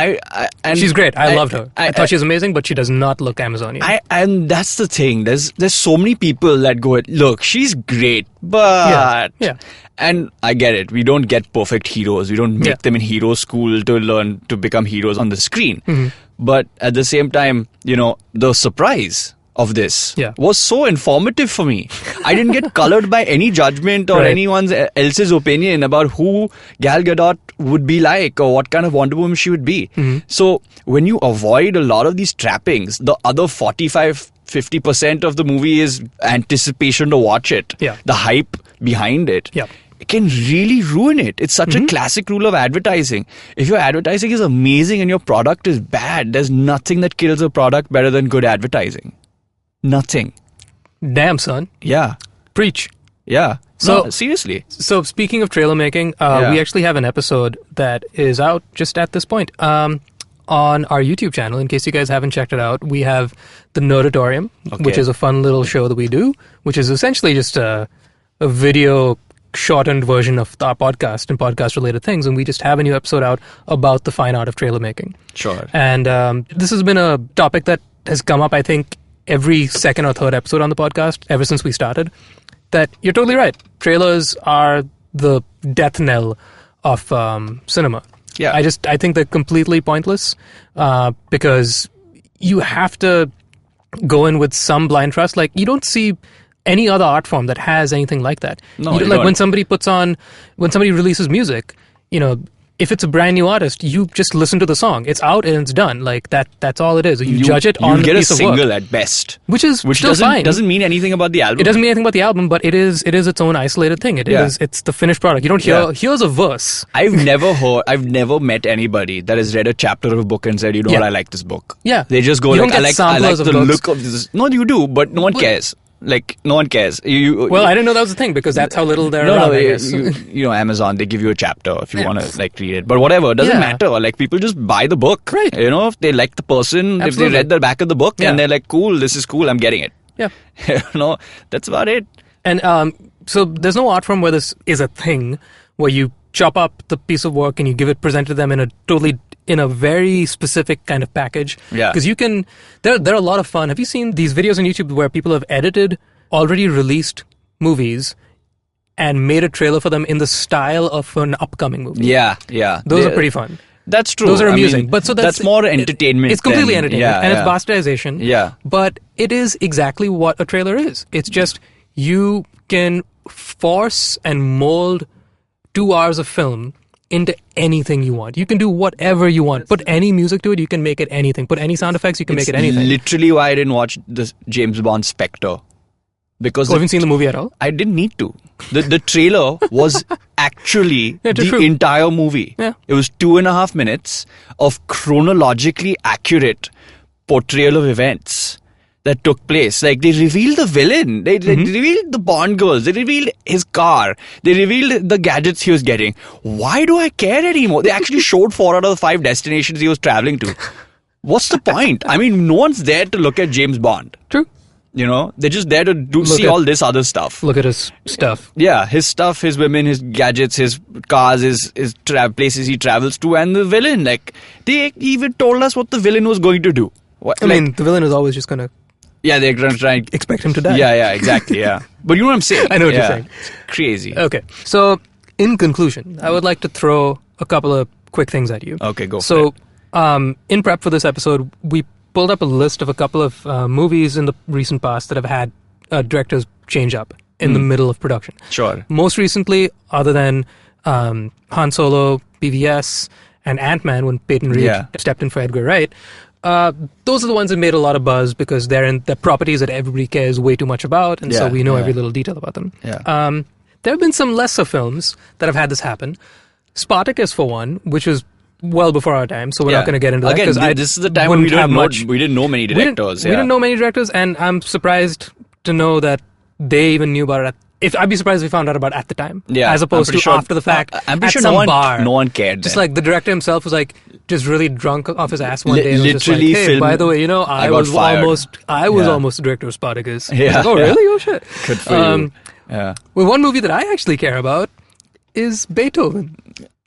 she's great. I loved her. I thought she was amazing, but she does not look Amazonian. And that's the thing. There's so many people that go, look, she's great, but yeah. And I get it. We don't get perfect heroes. We don't make them in hero school to learn to become heroes on the screen. Mm-hmm. But at the same time, the surprise of this was so informative for me. I didn't get colored by any judgment or anyone else's opinion about who Gal Gadot would be like or what kind of Wonder Woman she would be. Mm-hmm. So when you avoid a lot of these trappings, the other 45-50% of the movie is anticipation to watch it. Yeah. The hype behind it. Yeah. It can really ruin it. It's such a classic rule of advertising. If your advertising is amazing and your product is bad, there's nothing that kills a product better than good advertising. Nothing. Damn, son. Yeah. Preach. Yeah. So seriously. So speaking of trailer making, we actually have an episode that is out just at this point on our YouTube channel. In case you guys haven't checked it out, we have the Nerdatorium, which is a fun little show that we do, which is essentially just a video shortened version of our podcast and podcast related things, and we just have a new episode out about the fine art of trailer making. Sure. And this has been a topic that has come up, I think, every second or third episode on the podcast ever since we started. That you're totally right. Trailers are the death knell of cinema. Yeah. I think they're completely pointless because you have to go in with some blind trust. Like, you don't see any other art form that has anything like that. No, like when somebody releases music, if it's a brand new artist, you just listen to the song. It's out and it's done. Like that's all it is. You judge it on the piece of work. You get a single at best, which still fine. Doesn't mean anything about the album. It doesn't mean anything about the album, but it is its own isolated thing. It's the finished product. You don't hear here's a verse. I've never met anybody that has read a chapter of a book and said, what, I like this book. Yeah. They just go I like the look of this. No, you do, but no one cares. Like, no one cares. I didn't know that was the thing because that's how little there are. I guess. Amazon, they give you a chapter if you want to read it. But whatever, it doesn't matter. Like, people just buy the book. Right. If they like the person, if they read the back of the book and they're like, cool, this is cool, I'm getting it. Yeah. That's about it. And so there's no art form where this is a thing where you chop up the piece of work and you present to them in a very specific kind of package. Yeah. Because they're a lot of fun. Have you seen these videos on YouTube where people have edited already released movies and made a trailer for them in the style of an upcoming movie? Yeah, yeah. Those are pretty fun. That's true. Those are amusing. But that's more entertainment. It's completely entertainment. And it's bastardization. Yeah. But it is exactly what a trailer is. It's just you can force and mold 2 hours of film into anything you want. You can do whatever you want. Put any music to it, you can make it anything. Put any sound effects, you can make it anything. Literally why I didn't watch the James Bond Spectre. Because you haven't seen the movie at all? I didn't need to. The trailer was actually the entire movie. Yeah. It was 2.5 minutes of chronologically accurate portrayal of events that took place. Like, they revealed the villain. They revealed the Bond girls. They revealed his car. They revealed the gadgets he was getting. Why do I care anymore? They actually showed 4 out of the 5 destinations he was traveling to. What's the point? I mean, no one's there to look at James Bond. True. They're just there to see all this other stuff. Look at his stuff. Yeah, his stuff, his women, his gadgets, his cars, his places he travels to, and the villain. Like, they even told us what the villain was going to do. I mean, the villain is always just going to... Yeah, they're going to try and... expect him to die. Yeah, exactly, yeah. But you know what I'm saying? I know what you're saying. It's crazy. Okay, so in conclusion, I would like to throw a couple of quick things at you. Okay, go for it. So, in prep for this episode, we pulled up a list of a couple of movies in the recent past that have had directors change up in the middle of production. Sure. Most recently, other than Han Solo, BVS, and Ant-Man, when Peyton Reed stepped in for Edgar Wright, those are the ones that made a lot of buzz because they're properties that everybody cares way too much about, and so we know every little detail about them. Yeah. There have been some lesser films that have had this happen. Spartacus, for one, which was well before our time, so we're not going to get into that. Again, this is the time when we didn't know many directors. We didn't know many directors, and I'm surprised to know that they even knew about it. I'd be surprised if we found out about it at the time, as opposed to after the fact. I'm pretty sure no one cared. Just like the director himself was like just really drunk off his ass one day, and was just like, "Hey, by the way, I was almost the director of Spartacus." Yeah. Like, oh, really? Oh, shit. Good for you. Yeah. Well, one movie that I actually care about is Beethoven,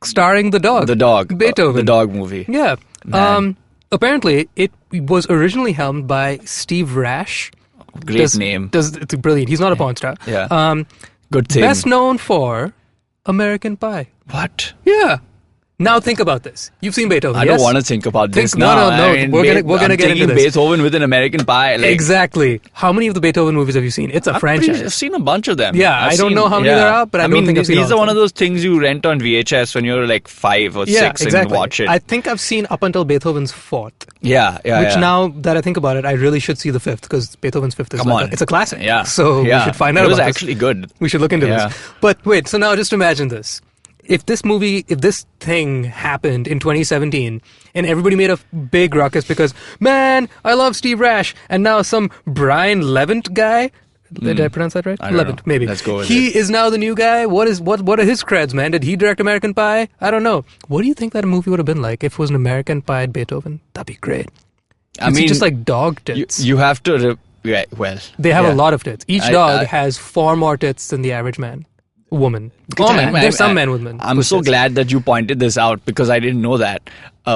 starring the dog. The dog. Beethoven. The dog movie. Yeah. Apparently, it was originally helmed by Steve Rash. Great name. It's brilliant. He's not a porn star. Yeah. Good thing. Best known for American Pie. What? Yeah. Now think about this. You've seen Beethoven. I don't want to think about this now. No. I mean, we're gonna get into this. Beethoven with an American Pie. Exactly. How many of the Beethoven movies have you seen? It's a franchise. I've seen a bunch of them. Yeah, I don't know how many there are, but I don't think I've seen all of them. These are one of those things you rent on VHS when you're like 5 or 6 and watch it. I think I've seen up until Beethoven's 4th. Yeah. Which now that I think about it, I really should see the 5th because Beethoven's 5th is it's a classic. Yeah. So we should find out about this. It was actually good. We should look into this. But wait, so now just imagine this. If this thing happened in 2017 and everybody made a big ruckus because, man, I love Steve Rash, and now some Brian Levant guy, did I pronounce that right? I don't know. Maybe. Let's go with He it. is now the new guy. What are his creds, man? Did he direct American Pie? I don't know. What do you think that movie would have been like if it was an American Pie Beethoven? That'd be great. I mean, just like dog tits. You have to... They have a lot of tits. Each dog has far more tits than the average woman. There's some men with men. I'm so glad that you pointed this out because I didn't know that.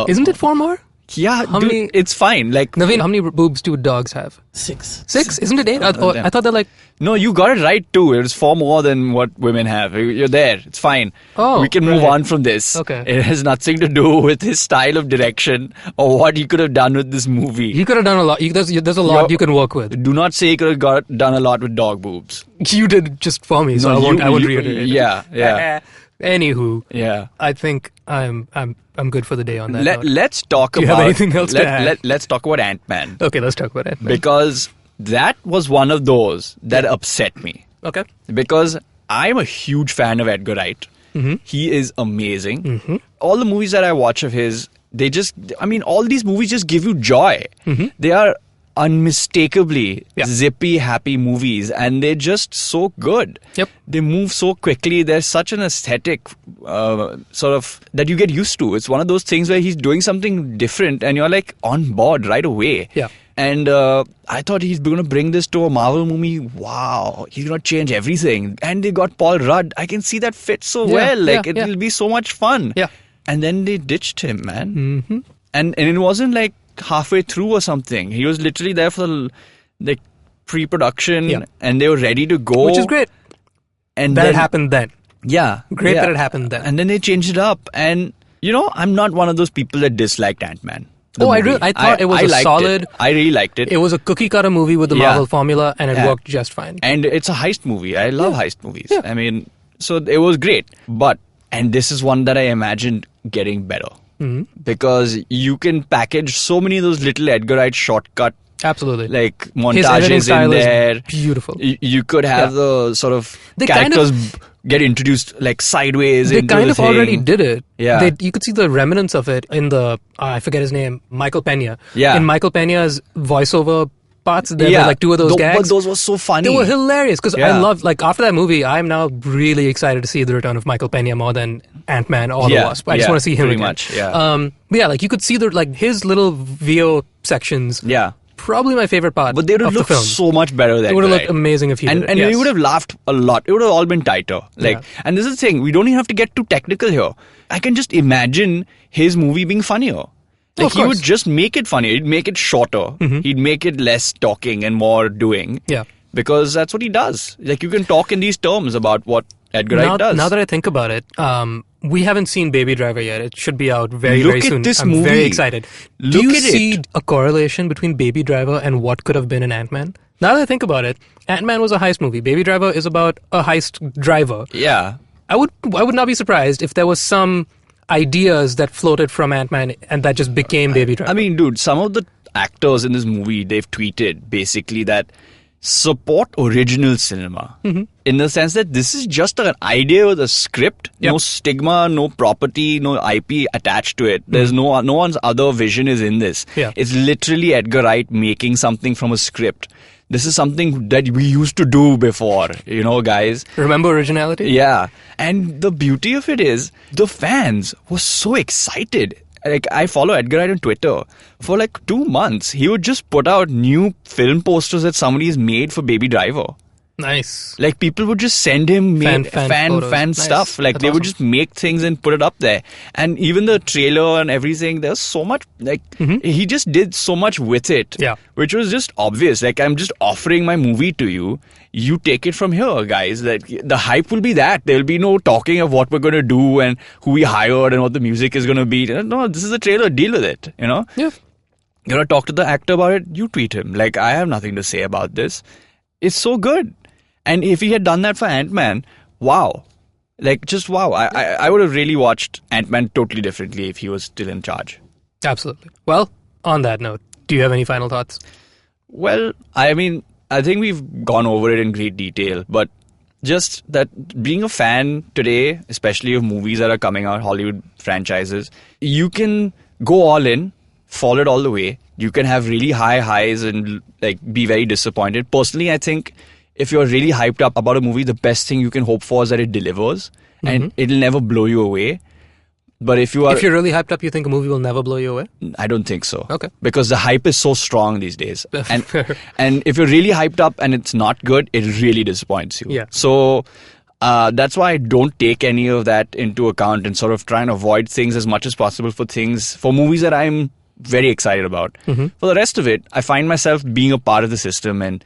Isn't it 4 more? Yeah, it's fine. Like Naveen, how many boobs do dogs have? 6. 6? Isn't it 8? I thought they're like... No, you got it right too. It's 4 more than what women have. You're there. It's fine. Oh, we can move on from this. Okay. It has nothing to do with his style of direction or what he could have done with this movie. He could have done a lot. There's a lot you can work with. Do not say he could have done a lot with dog boobs. You did just for me, so I won't reiterate. Yeah. Anywho, yeah. I think I'm good for the day on that. Let's talk about... Do you have anything else to add? Let's talk about Ant-Man. Okay, let's talk about Ant-Man. Because that was one of those that upset me. Okay. Because I'm a huge fan of Edgar Wright. Mm-hmm. He is amazing. Mm-hmm. All the movies that I watch of his, all these movies just give you joy. Mm-hmm. They are unmistakably zippy, happy movies, and they're just so good. Yep. They move so quickly. There's such an aesthetic sort of that you get used to. It's one of those things where he's doing something different and you're like on board right away. Yeah. And I thought he's going to bring this to a Marvel movie. Wow, he's going to change everything. And they got Paul Rudd. I can see that fit so well. It'll be so much fun. Yeah. And then they ditched him, man. Mm-hmm. And it wasn't like halfway through or something. He was literally there for the pre-production and they were ready to go. Which is great. And that happened then. Yeah. Great that it happened then. And then they changed it up. And, I'm not one of those people that disliked Ant-Man. I thought it was solid... I really liked it. It was a cookie-cutter movie with the Marvel formula, and it worked just fine. And it's a heist movie. I love heist movies. Yeah. I mean, so it was great. And this is one that I imagined getting better. Mm-hmm. Because you can package so many of those little Edgar Wright shortcut absolutely like montages in there. Beautiful. You could have the sort of characters get introduced like sideways. They kind of already did it. Yeah. You could see the remnants of it in the I forget his name, Michael Pena. Yeah. In Michael Pena's voiceover parts, there were like 2 of those gags. But those were so funny. They were hilarious because I loved, after that movie, I'm now really excited to see the return of Michael Pena more than Ant-Man or the Wasp. I just want to see him again. Much, yeah. You could see his little VO sections. Yeah. Probably my favorite part. But they would have looked so much better than it would have looked amazing if he did it. And we would have laughed a lot. It would have all been tighter. And this is the thing, we don't even have to get too technical here. I can just imagine his movie being funnier. He would just make it funnier. He'd make it shorter. Mm-hmm. He'd make it less talking and more doing. Yeah. Because that's what he does. You can talk in these terms about what Edgar Wright does. Now that I think about it, we haven't seen Baby Driver yet. It should be out very soon. Look at this I'm movie. Very excited. Do you see a correlation between Baby Driver and what could have been an Ant-Man? Now that I think about it, Ant-Man was a heist movie. Baby Driver is about a heist driver. Yeah. I would not be surprised if there was some ideas that floated from Ant-Man and that just became Baby Driver. I mean, dude, some of the actors in this movie, they've tweeted basically that support original cinema in the sense that this is just an idea with a script, no stigma, no property, no IP attached to it. There's no one's other vision is in this. It's literally Edgar Wright making something from a script. This is something that we used to do before, guys. Remember originality? Yeah. And the beauty of it is the fans were so excited. Like, I follow Edgar Wright on Twitter. For like 2 months, he would just put out new film posters that somebody's made for Baby Driver. Nice. Like, people would just send him fan stuff. Like, That's they would awesome. just make things and put it up there. And even the trailer and everything, there's so much, like, he just did so much with it. Yeah. Which was just obvious. Like, I'm just offering my movie to you. You take it from here, guys. Like, the hype will be that. There'll be no talking of what we're going to do and who we hired and what the music is going to be. No, this is a trailer. Deal with it, Yeah. You want to talk to the actor about it? You tweet him. Like, I have nothing to say about this. It's so good. And if he had done that for Ant-Man, wow. Like, just wow. I would have really watched Ant-Man totally differently if he was still in charge. Absolutely. Well, on that note, do you have any final thoughts? Well, I mean, I think we've gone over it in great detail, but just that being a fan today, especially of movies that are coming out, Hollywood franchises, you can go all in, follow it all the way. You can have really high highs and like be very disappointed. Personally, I think if you're really hyped up about a movie, the best thing you can hope for is that it delivers and it'll never blow you away. But if you're really hyped up, you think a movie will never blow you away? I don't think so. Okay. Because the hype is so strong these days. And if you're really hyped up and it's not good, it really disappoints you. Yeah. So that's why I don't take any of that into account and sort of try and avoid things as much as possible for movies that I'm very excited about. For the rest of it, I find myself being a part of the system and,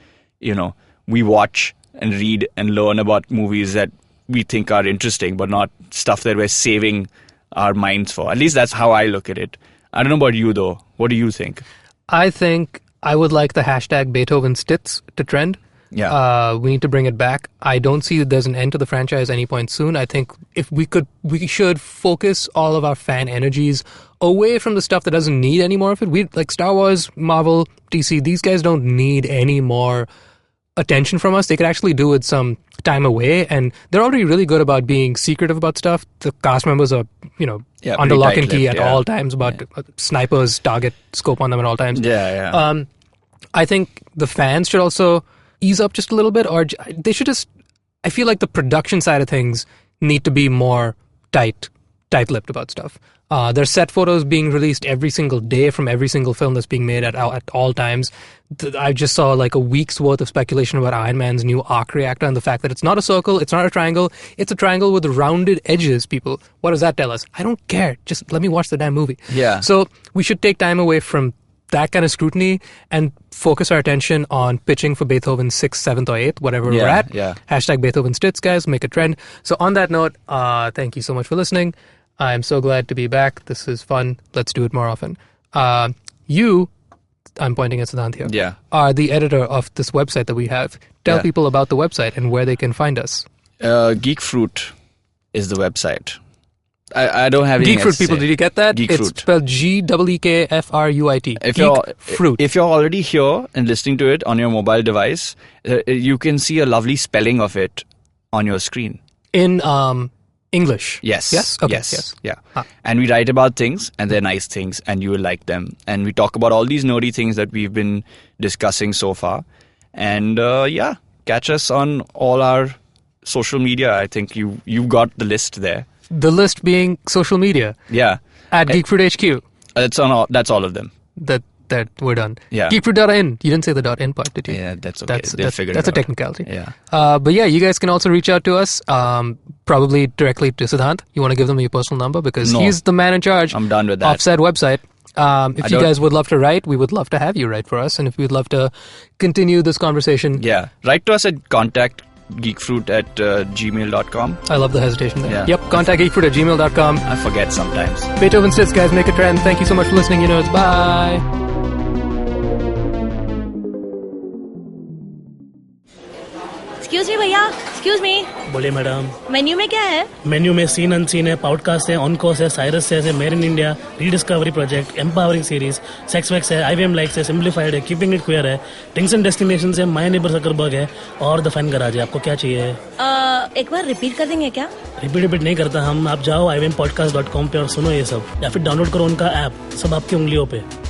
we watch and read and learn about movies that we think are interesting, but not stuff that we're saving our minds for. At least that's how I look at it. I don't know about you, though. What do you think? I think I would like the hashtag Beethoven Stits to trend. Yeah. We need to bring it back. I don't see that there's an end to the franchise anytime soon. I think if we should focus all of our fan energies away from the stuff that doesn't need any more of it. We like Star Wars, Marvel, DC. These guys don't need any more attention from us. They could actually do with some time away, and they're already really good about being secretive about stuff. The cast members are, under lock and key at all times about snipers target scope on them at all times. I think the fans should also ease up just a little bit, or they should just, I feel like the production side of things need to be more tight-lipped about stuff. There's set photos being released every single day from every single film that's being made at all times. I just saw like a week's worth of speculation about Iron Man's new arc reactor and the fact that it's not a circle, it's not a triangle, it's a triangle with rounded edges, people. What does that tell us? I don't care. Just let me watch the damn movie. Yeah. So we should take time away from that kind of scrutiny and focus our attention on pitching for Beethoven 6th, 7th, or 8th, whatever we're at. Yeah. Hashtag Beethoven Stits, guys. Make a trend. So on that note, thank you so much for listening. I'm so glad to be back. This is fun. Let's do it more often. You, I'm pointing at Siddhant here, are the editor of this website that we have. Tell people about the website and where they can find us. Geek Fruit is the website. I don't have anything Geek Fruit, people, did you get that? Geek it's Fruit. Spelled Geekfruit. If you're already here and listening to it on your mobile device, you can see a lovely spelling of it on your screen. In English? Yes. Yes? Okay. Yes. Yeah. And we write about things, and they're nice things, and you will like them. And we talk about all these nerdy things that we've been discussing so far. And catch us on all our social media. I think you've got the list there. The list being social media. Yeah. At Geekfruit HQ. That's all of them. That we're done. Yeah. Geekfruit.in. You didn't say the .in part, did you? Yeah, that's okay. They'll figure it out. That's a technicality. Yeah. But yeah, you guys can also reach out to us, probably directly to Siddhant. You want to give them your personal number because he's the man in charge. I'm done with that. Of said website. If you guys would love to write, we would love to have you write for us, and if we'd love to continue this conversation, write to us at contactgeekfruit@gmail.com. I love the hesitation there. Yeah. Yep, contactgeekfruit@gmail.com. I forget sometimes. Beethoven Stits, guys, make a trend. Thank you so much for listening, you nerds. Bye. Excuse me भैया, excuse me. बोलिए madam. Menu में क्या है? Menu में scene unseen है, podcast है, on course है, Cyrus है, made in India, rediscovery project, empowering series, sex wax है, IVM लाइक्स है, सिंप्लीफाइड है, कीपिंग इट क्वियर है, थिंग्स एंड डेस्टिनेशंस है, माय नेबर सकरबर्ग है और द फैन गराज है। आपको क्या चाहिए? एक बार रिपीट कर देंगे क्या? रिपीट नहीं करता हम। आप जाओ IVMpodcast.com पे और सुनो ये सब, या फिर डाउनलोड करो उनका ऐप, सब आपकी उंगलियों पे।